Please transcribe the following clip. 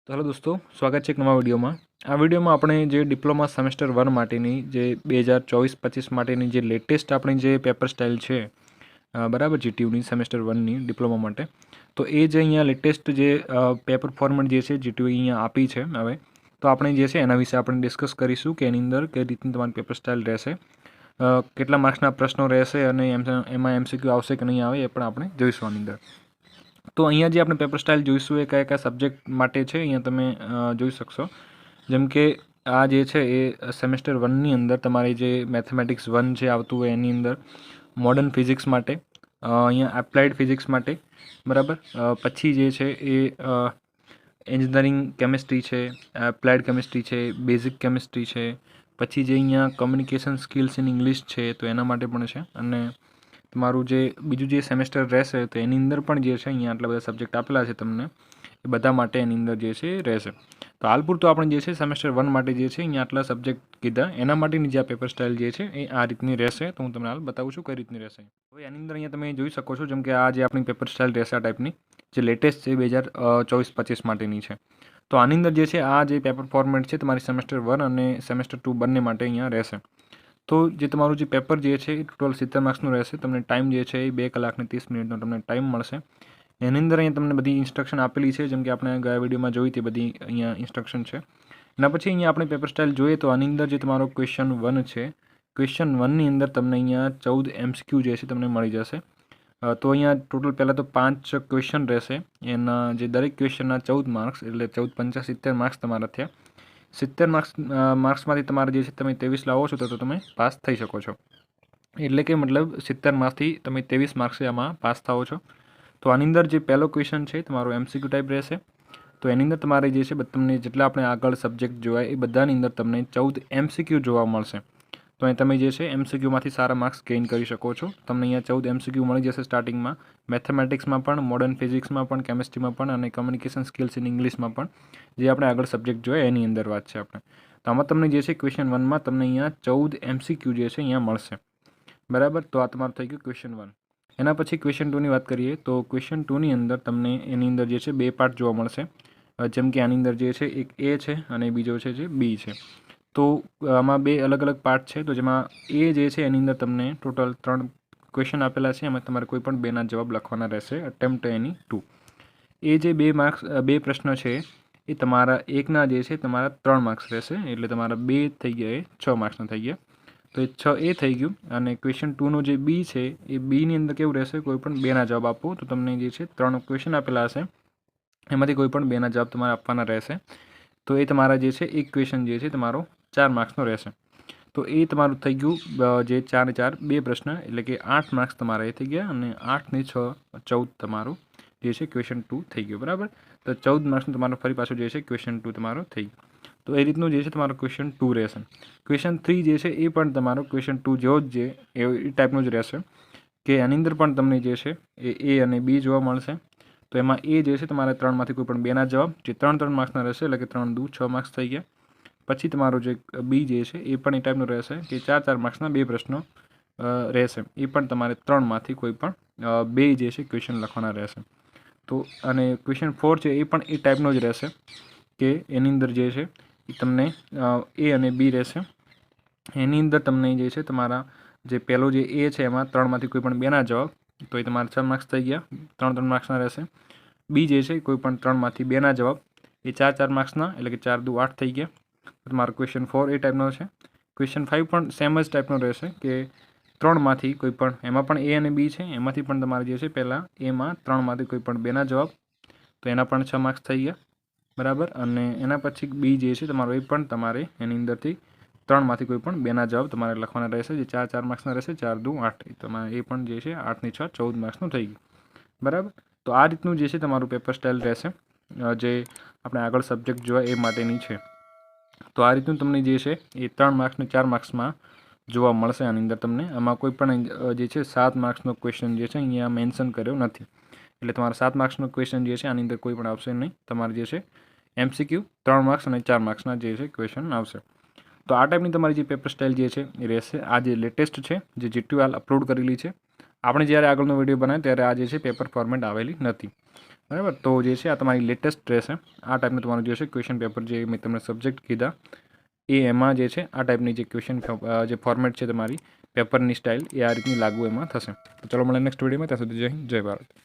તો હેલો દોસ્તો, સ્વાગત છે એક નવા વિડીયોમાં. આ વિડીયોમાં આપણે જે ડિપ્લોમા સેમેસ્ટર 1 માટેની જે 2024-25 માટેની જે લેટેસ્ટ આપણી જે પેપર સ્ટાઇલ છે, બરાબર, જીટીયુની સેમેસ્ટર 1ની ડિપ્લોમા માટે, તો એ જે અહીંયા લેટેસ્ટ જે પેપર ફોર્મેટ જે છે જીટીયુ અહીંયા આપી છે હવે, તો આપણે જે છે એના વિશે આપણે ડિસ્કસ કરીશું કે એની અંદર કઈ રીતની તમારી પેપર સ્ટાઇલ રહેશે, કેટલા માર્ક્સના પ્રશ્નો રહેશે અને એમાં એમસીક્યુ આવશે કે નહીં આવે એ પણ આપણે જોઈશું આની અંદર. તો અહીંયા જે આપણે પેપર સ્ટાઇલ જોઈશું એ કયા કયા સબ્જેક્ટ માટે છે અહીંયા તમે જોઈ શકશો. જેમ કે આ જે છે એ સેમેસ્ટર 1ની અંદર તમારી જે મેથેમેટિક્સ 1 જે આવતું હોય એની અંદર મોડર્ન ફિઝિક્સ માટે, અહીંયા એપ્લાઇડ ફિઝિક્સ માટે, બરાબર. પછી જે છે એ એન્જિનિયરિંગ કેમિસ્ટ્રી છે, એપ્લાઇડ કેમિસ્ટ્રી છે, બેઝિક કેમિસ્ટ્રી છે. પછી જે અહીંયા કમ્યુનિકેશન સ્કિલ્સ ઇન ઇંગ્લિશ છે તો એના માટે પણ છે. અને તમારું જે બીજું જે સેમેસ્ટર રહેશે તો એની અંદર પણ જે છે અહીંયા આટલા બધા સબ્જેક્ટ આપેલા છે તમને, એ બધા માટે એની અંદર જે છે એ રહેશે. તો હાલ પૂરતું આપણે જે છે સેમેસ્ટર 1 માટે જે છે અહીંયા આટલા સબ્જેક્ટ કીધા, એના માટેની જે આ પેપર સ્ટાઇલ જે છે એ આ રીતની રહેશે. તો હું તમને હાલ બતાવું છું કઈ રીતની રહેશે. હવે એની અંદર અહીંયા તમે જોઈ શકો છો જેમ કે આ જે આપણી પેપર સ્ટાઇલ રહેશે આ ટાઈપની, જે લેટેસ્ટ છે 2024-25 માટેની છે. તો આની અંદર જે છે આ જે પેપર ફોર્મેટ છે તમારી સેમેસ્ટર 1 અને સેમેસ્ટર 2 બંને માટે અહીંયા રહેશે. તો જે તમારું જે પેપર જે છે એ ટોટલ 70 માર્ક્સનું રહેશે. તમને ટાઈમ જે છે એ 2 કલાક ને 30 મિનિટનો તમને ટાઈમ મળશે. એની અંદર અહીંયા તમને બધી ઇન્સ્ટ્રક્શન આપેલી છે જેમ કે આપણે ગયા વિડીયોમાં જોઈ હતી બધી અહીંયા ઇન્સ્ટ્રક્શન છે. એના પછી અહીંયા આપણે પેપર સ્ટાઇલ જોઈએ તો આની અંદર જે તમારો ક્વેશ્ચન 1 છે, ક્વેશ્ચન 1ની અંદર તમને અહીંયા 14 એમસીક્યુ જે છે તમને મળી જશે. તો અહીંયા ટોટલ પહેલાં તો 5 ક્વેશ્ચન રહેશે. એના જે દરેક ક્વેશ્ચનના 14 માર્ક્સ એટલે 14 પંચા 70 માર્ક્સ તમારા થયા. 70 માર્ક્સમાંથી તમારે જે છે તમે 23 લાવો છો તો તમે પાસ થઈ શકો છો. એટલે કે મતલબ 70માંથી તમે 23 માર્ક્સે આમાં પાસ થાઓ છો. તો આની અંદર જે પહેલો ક્વેશ્ચન છે તમારો એમસીક્યુ ટાઈપ રહેશે. તો એની અંદર તમારે જે છે તમને જેટલા આપણે આગળ સબ્જેક્ટ જોવાય એ બધાની અંદર તમને 14 એમસીક્યુ જોવા મળશે. તો અહીં તમે જે છે એમસીક્યુમાંથી સારા માર્ક્સ ગેઇન કરી શકો છો. તમને અહીંયા 14 એમસીક્યુ મળી જશે સ્ટાર્ટિંગમાં, મેથેમેટિક્સમાં પણ, મોડર્ન ફિઝિક્સમાં પણ, કેમિસ્ટ્રીમાં પણ અને કમ્યુનિકેશન સ્કિલ્સ ઇન ઇંગ્લિશમાં પણ, જે આપણે આગળ સબ્જેક્ટ જોઈએ એની અંદર વાત છે આપણે. તો આમાં તમને જે છે ક્વેશ્ચન 1માં તમને અહીંયા 14 એમસીક્યુ જે છે અહીંયા મળશે, બરાબર. તો આ તમારું થઈ ગયું ક્વેશ્ચન 1. એના પછી ક્વેશ્ચન 2ની વાત કરીએ તો ક્વેશ્ચન 2ની અંદર તમને એની અંદર જે છે 2 પાર્ટ જોવા મળશે. જેમ કે આની અંદર જે છે એક એ છે અને બીજો છે જે બી છે. તો આમાં 2 અલગ અલગ પાર્ટ છે. તો જેમાં એ જે છે એની અંદર તમને ટોટલ 3 ક્વેશ્ચન આપેલા છે. એમાં તમારે કોઈ પણ 2ના જવાબ લખવાના રહેશે. અટેમ્પ્ટ એની 2. એ જે 2 પ્રશ્ન છે એ તમારા એકના જે છે તમારા 3 માર્ક્સ રહેશે. એટલે તમારા 2 થઈ ગયા એ 6 માર્ક્સના થઈ ગયા. તો એ 6 એ થઈ ગયું. અને ક્વેશ્ચન 2નો જે બી છે એ બીની અંદર કેવું રહેશે, કોઈ પણ 2ના જવાબ આપો તો તમને જે છે 3 ક્વેશ્ચન આપેલા હશે, એમાંથી કોઈ પણ 2ના જવાબ તમારે આપવાના રહેશે. તો એ તમારા જે છે એક ક્વેશ્ચન જે છે તમારો 4 માર્ક્સનો રહેશે. તો એ તમારું થઈ ગયું જે 4 ને 4 2 પ્રશ્ન, એટલે કે 8 માર્ક્સ તમારા એ થઈ ગયા. અને 8 ને 6 14 તમારું જે છે ક્વેશ્ચન 2 થઈ ગયું, બરાબર. તો 14 માર્ક્સનું તમારો ફરી પાછું જે છે ક્વેશ્ચન 2 તમારો થઈ ગયું. તો એ રીતનું જે છે તમારો ક્વેશ્ચન 2 રહેશે. ક્વેશ્ચન 3 જે છે એ પણ તમારો ક્વેશ્ચન 2 જેવો જ એ ટાઈપનું જ રહેશે કે આની અંદર પણ તમને જે છે એ અને બી જોવા મળશે. તો એમાં એ જે છે તમારે 3માંથી કોઈ પણ 2ના જવાબ, જે 3 માર્ક્સના રહેશે, એટલે કે 3 દુ 6 માર્ક્સ થઈ ગયા. પછી તમારો જે બી જે છે એ પણ એ ટાઈપનું રહેશે કે 4 માર્ક્સના 2 પ્રશ્નો રહેશે. એ પણ તમારે 3માંથી કોઈ પણ 2 જે છે ક્વેશ્ચન લખવાના રહેશે. તો અને ક્વેશ્ચન 4 છે એ પણ એ ટાઈપનો જ રહેશે કે એની અંદર જે છે એ તમને એ અને બી રહેશે. એની અંદર તમને જે છે તમારા જે પહેલો જે એ છે એમાં 3માંથી કોઈ પણ 2ના જવાબ, તો એ તમારે 6 માર્ક્સ થઈ ગયા, 3 માર્ક્સના રહેશે. બી જે છે કોઈ પણ 3માંથી 2ના જવાબ, એ 4 માર્ક્સના, એટલે કે 4 દુ 8 થઈ ગયા. તમારો ક્વેશ્ચન 4 એ ટાઈપનો છે. ક્વેશ્ચન 5 પણ સેમ જ ટાઈપનો રહેશે કે 3માંથી કોઈ પણ, એમાં પણ એ અને બી છે, એમાંથી પણ તમારે જે છે પહેલાં એમાં 3માંથી કોઈ પણ 2ના જવાબ, તો એના પણ 6 માર્ક્સ થઈ ગયા, બરાબર. અને એના પછી બી જે છે તમારો એ પણ તમારે એની અંદરથી 3માંથી કોઈ પણ 2ના જવાબ તમારે લખવાના રહેશે, જે 4 માર્ક્સના રહેશે, 4 દુ 8. તમારે એ પણ જે છે 8 ને 6 14 માર્ક્સનું થઈ ગયું, બરાબર. તો આ રીતનું જે છે તમારું પેપર સ્ટાઇલ રહેશે, જે આપણે આગળ સબ્જેક્ટ જોવા એ માટેની છે. તો આ રીતનું તમને જે છે એ 3 માર્ક્સ ને 4 માર્ક્સમાં જોવા મળશે આની અંદર તમને. આમાં કોઈ પણ જે છે 7 માર્ક્સનો ક્વેશ્ચન જે છે અહીંયા મેન્શન કર્યો નથી. એટલે તમારા 7 માર્ક્સનો ક્વેશ્ચન જે છે આની અંદર કોઈ પણ આવશે નહીં. તમારે જે છે એમસીક્યુ 3 માર્ક્સ અને 4 માર્ક્સના જે છે ક્વેશ્ચન આવશે. તો આ ટાઈપની તમારી જે પેપર સ્ટાઇલ જે છે એ રહેશે. આ જે લેટેસ્ટ છે, જે જીટીયુ હાલ અપલોડ કરેલી છે, આપણે જ્યારે આગળનો વિડીયો બનાવ્યો ત્યારે આ જે છે પેપર ફોર્મેટ આવેલી નથી. બરાબર. તો જે છે આ તમારી લેટેસ્ટ રહેશે. આ ટાઈપનું તમારું જે છે ક્વેશ્ચન પેપર જે મેં તમને સબ્જેક્ટ કીધા એ એમાં જે છે આ ટાઈપની જે ક્વેશ્ચન જે ફોર્મેટ છે તમારી પેપરની સ્ટાઇલ એ આ રીતની લાગુ એમાં થશે. તો ચલો મળે નેક્સ્ટ વિડીયોમાં. ત્યાં સુધી જય હિન્દ, જય ભારત.